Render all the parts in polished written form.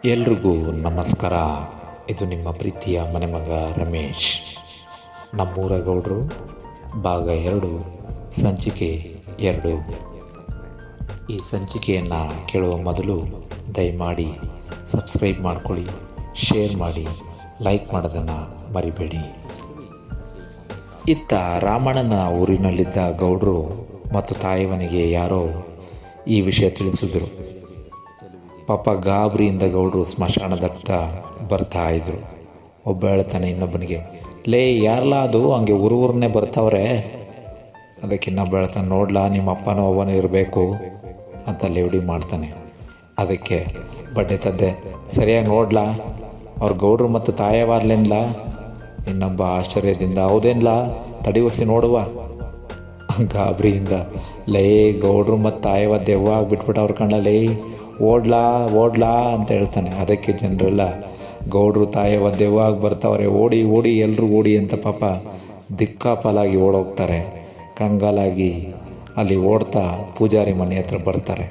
ಎಲ್ರಿಗೂ ನಮಸ್ಕಾರ. ಇದು ನಿಮ್ಮ ಪ್ರೀತಿಯ ಮನೆಮಗ ರಮೇಶ್. ನಮ್ಮೂರ ಗೌಡ್ರು ಭಾಗ 2, ಸಂಚಿಕೆ 2. ಈ ಸಂಚಿಕೆಯನ್ನು ಕೇಳುವ ಮೊದಲು ದಯಮಾಡಿ ಸಬ್ಸ್ಕ್ರೈಬ್ ಮಾಡ್ಕೊಳ್ಳಿ, ಶೇರ್ ಮಾಡಿ, ಲೈಕ್ ಮಾಡೋದನ್ನು ಮರಿಬೇಡಿ. ಇತ್ತ ರಾಮಣ್ಣನ ಊರಿನಲ್ಲಿದ್ದ ಗೌಡ್ರು ಮತ್ತು ತಾಯವನಿಗೆ ಯಾರೋ ಈ ವಿಷಯ ತಿಳಿಸಿದ್ರು. ಪಾಪ ಗಾಬರಿಯಿಂದ ಗೌಡ್ರು ಸ್ಮಶಾನದತ್ತ ಬರ್ತಾ ಇದ್ರು. ಒಬ್ಬ ಹೇಳ್ತಾನೆ ಇನ್ನೊಬ್ಬನಿಗೆ, ಲೇ ಯಾರಲ್ಲ ಅದು ಹಂಗೆ ಊರನ್ನೇ ಬರ್ತಾವ್ರೆ. ಅದಕ್ಕೆ ಇನ್ನೊಬ್ಬ ಹೇಳ್ತಾನೆ, ನೋಡ್ಲಾ ನಿಮ್ಮ ಅಪ್ಪನೋ ಅವನೂ ಇರಬೇಕು ಅಂತ ಲೇವಡಿ ಮಾಡ್ತಾನೆ. ಅದಕ್ಕೆ ಬಡ್ಡೆ ತದ್ದೆ, ಸರಿಯಾಗಿ ನೋಡ್ಲಾ ಅವ್ರ ಗೌಡ್ರು ಮತ್ತು ತಾಯವಾರ್ಲೇನ್ಲ. ಇನ್ನೊಬ್ಬ ಆಶ್ಚರ್ಯದಿಂದ, ಹೌದೇನ್ಲ ತಡಿವಸಿ ನೋಡುವ. ಗಾಬರಿಯಿಂದ, ಲೇ ಗೌಡ್ರು ಮತ್ತು ತಾಯವ ದೆವ್ವ ಆಗ್ಬಿಟ್ಬಿಟ್ಟು ಕಣ್ಣಲ್ಲಿ ಓಡ್ಲಾ ಅಂತ ಹೇಳ್ತಾನೆ. ಅದಕ್ಕೆ ಜನರೆಲ್ಲ ಗೌಡ್ರು ತಾಯವ ದೆವ್ವ ಆಗಿ ಬರ್ತಾವ್ರೆ, ಓಡಿ ಓಡಿ ಎಲ್ಲರೂ ಓಡಿ ಅಂತ ಪಾಪ ದಿಕ್ಕಾಪಾಲಾಗಿ ಓಡೋಗ್ತಾರೆ. ಕಂಗಾಲಾಗಿ ಅಲ್ಲಿ ಓಡ್ತಾ ಪೂಜಾರಿ ಮನೆ ಹತ್ರ ಬರ್ತಾರೆ.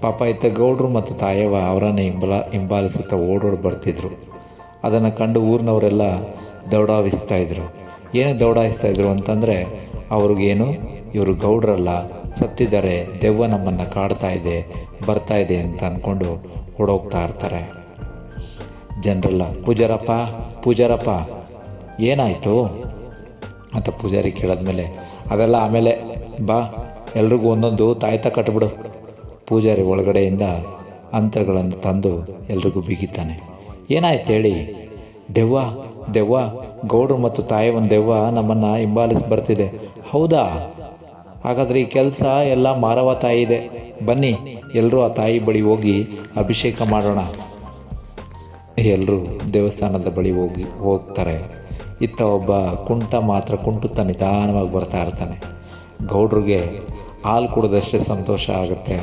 ಪಾಪ ಇತ್ತ ಗೌಡ್ರು ಮತ್ತು ತಾಯವ ಅವರನ್ನೇ ಹಿಂಬಾಲಿಸುತ್ತಾ ಓಡೋಡಿ ಬರ್ತಿದ್ರು. ಅದನ್ನು ಕಂಡು ಊರಿನವರೆಲ್ಲ ದೌಡಾಯಿಸ್ತಾಯಿದ್ರು. ಏನು ದೌಡಾಯಿಸ್ತಾಯಿದ್ರು ಅಂತಂದರೆ, ಅವ್ರಿಗೇನು ಇವರು ಗೌಡ್ರಲ್ಲ, ಸತ್ತಿದ್ದಾರೆ, ದೆವ್ವ ನಮ್ಮನ್ನು ಬರ್ತಾ ಇದೆ ಅಂತ ಅಂದ್ಕೊಂಡು ಓಡೋಗ್ತಾ ಇರ್ತಾರೆ. ಜನರೆಲ್ಲ, ಪೂಜಾರಪ್ಪ ಏನಾಯಿತು ಅಂತ ಪೂಜಾರಿ ಕೇಳಿದ್ಮೇಲೆ, ಅದೆಲ್ಲ ಆಮೇಲೆ ಬಾ, ಎಲ್ರಿಗೂ ಒಂದೊಂದು ತಾಯ್ತ ಕಟ್ಬಿಡು. ಪೂಜಾರಿ ಒಳಗಡೆಯಿಂದ ಅಂತರಗಳನ್ನು ತಂದು ಎಲ್ರಿಗೂ ಬಿಗಿತಾನೆ. ಏನಾಯ್ತು ಹೇಳಿ. ದೆವ್ವ ಗೌಡ್ರು ಮತ್ತು ತಾಯವನ ದೆವ್ವ ನಮ್ಮನ್ನು ಹಿಂಬಾಲಿಸಿ ಬರ್ತಿದೆ. ಹೌದಾ? ಹಾಗಾದರೆ ಈ ಕೆಲಸ ಎಲ್ಲ ಮಾರವ ತಾಯಿ ಇದೆ, ಬನ್ನಿ ಎಲ್ಲರೂ ಆ ತಾಯಿ ಬಳಿ ಹೋಗಿ ಅಭಿಷೇಕ ಮಾಡೋಣ. ಎಲ್ಲರೂ ದೇವಸ್ಥಾನದ ಬಳಿ ಹೋಗ್ತಾರೆ. ಇತ್ತ ಒಬ್ಬ ಕುಂಟ ಮಾತ್ರ ಕುಂಟುತ್ತಾ ನಿಧಾನವಾಗಿ ಬರ್ತಾ ಇರ್ತಾನೆ. ಗೌಡ್ರಿಗೆ ಹಾಲು ಕುಡಿದಷ್ಟೇ ಸಂತೋಷ ಆಗುತ್ತೆ.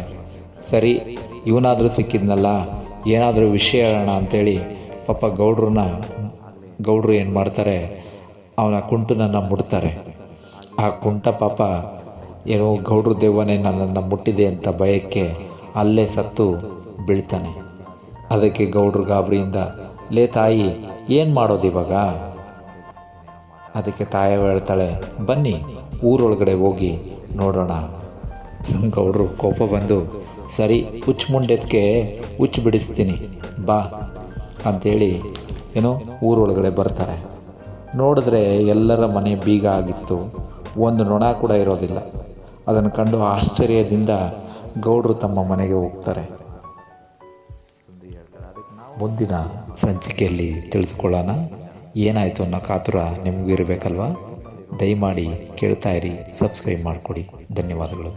ಸರಿ, ಇವನಾದರೂ ಸಿಕ್ಕಿದ್ನಲ್ಲ, ಏನಾದರೂ ವಿಷಯ ಹೇಳೋಣ ಅಂಥೇಳಿ ಪಾಪ ಗೌಡ್ರು ಏನು ಮಾಡ್ತಾರೆ, ಅವನ ಕುಂಟನನ್ನು ಮುಡ್ತಾರೆ. ಆ ಕುಂಟ ಪಾಪ ಏನೋ ಗೌಡ್ರು ದೆವ್ವನೇ ನನ್ನನ್ನು ಮುಟ್ಟಿದೆ ಅಂತ ಭಯಕ್ಕೆ ಅಲ್ಲೇ ಸತ್ತು ಬೀಳ್ತಾನೆ. ಅದಕ್ಕೆ ಗೌಡ್ರು ಗಾಬರಿಯಿಂದ, ಲೇ ತಾಯಿ ಏನು ಮಾಡೋದು ಇವಾಗ? ಅದಕ್ಕೆ ತಾಯಿ ಹೇಳ್ತಾಳೆ, ಬನ್ನಿ ಊರೊಳಗಡೆ ಹೋಗಿ ನೋಡೋಣ. ಗೌಡ್ರು ಕೋಪ ಬಂದು, ಸರಿ ಹುಚ್ಚು ಮುಂಡೆದಕ್ಕೆ ಹುಚ್ಚು ಬಿಡಿಸ್ತೀನಿ ಬಾ ಅಂಥೇಳಿ ಊರೊಳಗಡೆ ಬರ್ತಾರೆ. ನೋಡಿದ್ರೆ ಎಲ್ಲರ ಮನೆ ಬೀಗ ಆಗಿತ್ತು, ಒಂದು ನೊಣ ಕೂಡ ಇರೋದಿಲ್ಲ. ಅದನ್ನು ಕಂಡು ಆಶ್ಚರ್ಯದಿಂದ ಗೌಡ್ರು ತಮ್ಮ ಮನೆಗೆ ಹೋಗ್ತಾರೆ. ಮುಂದಿನ ಸಂಚಿಕೆಯಲ್ಲಿ ತಿಳಿದುಕೊಳ್ಳೋಣ. ಏನಾಯಿತು ಅನ್ನೋ ಕಾತುರ ನಿಮಗೂ ಇರಬೇಕಲ್ವ. ದಯಮಾಡಿ ಕೇಳ್ತಾ ಇರಿ, ಸಬ್ಸ್ಕ್ರೈಬ್ ಮಾಡಿಕೊಡಿ. ಧನ್ಯವಾದಗಳು.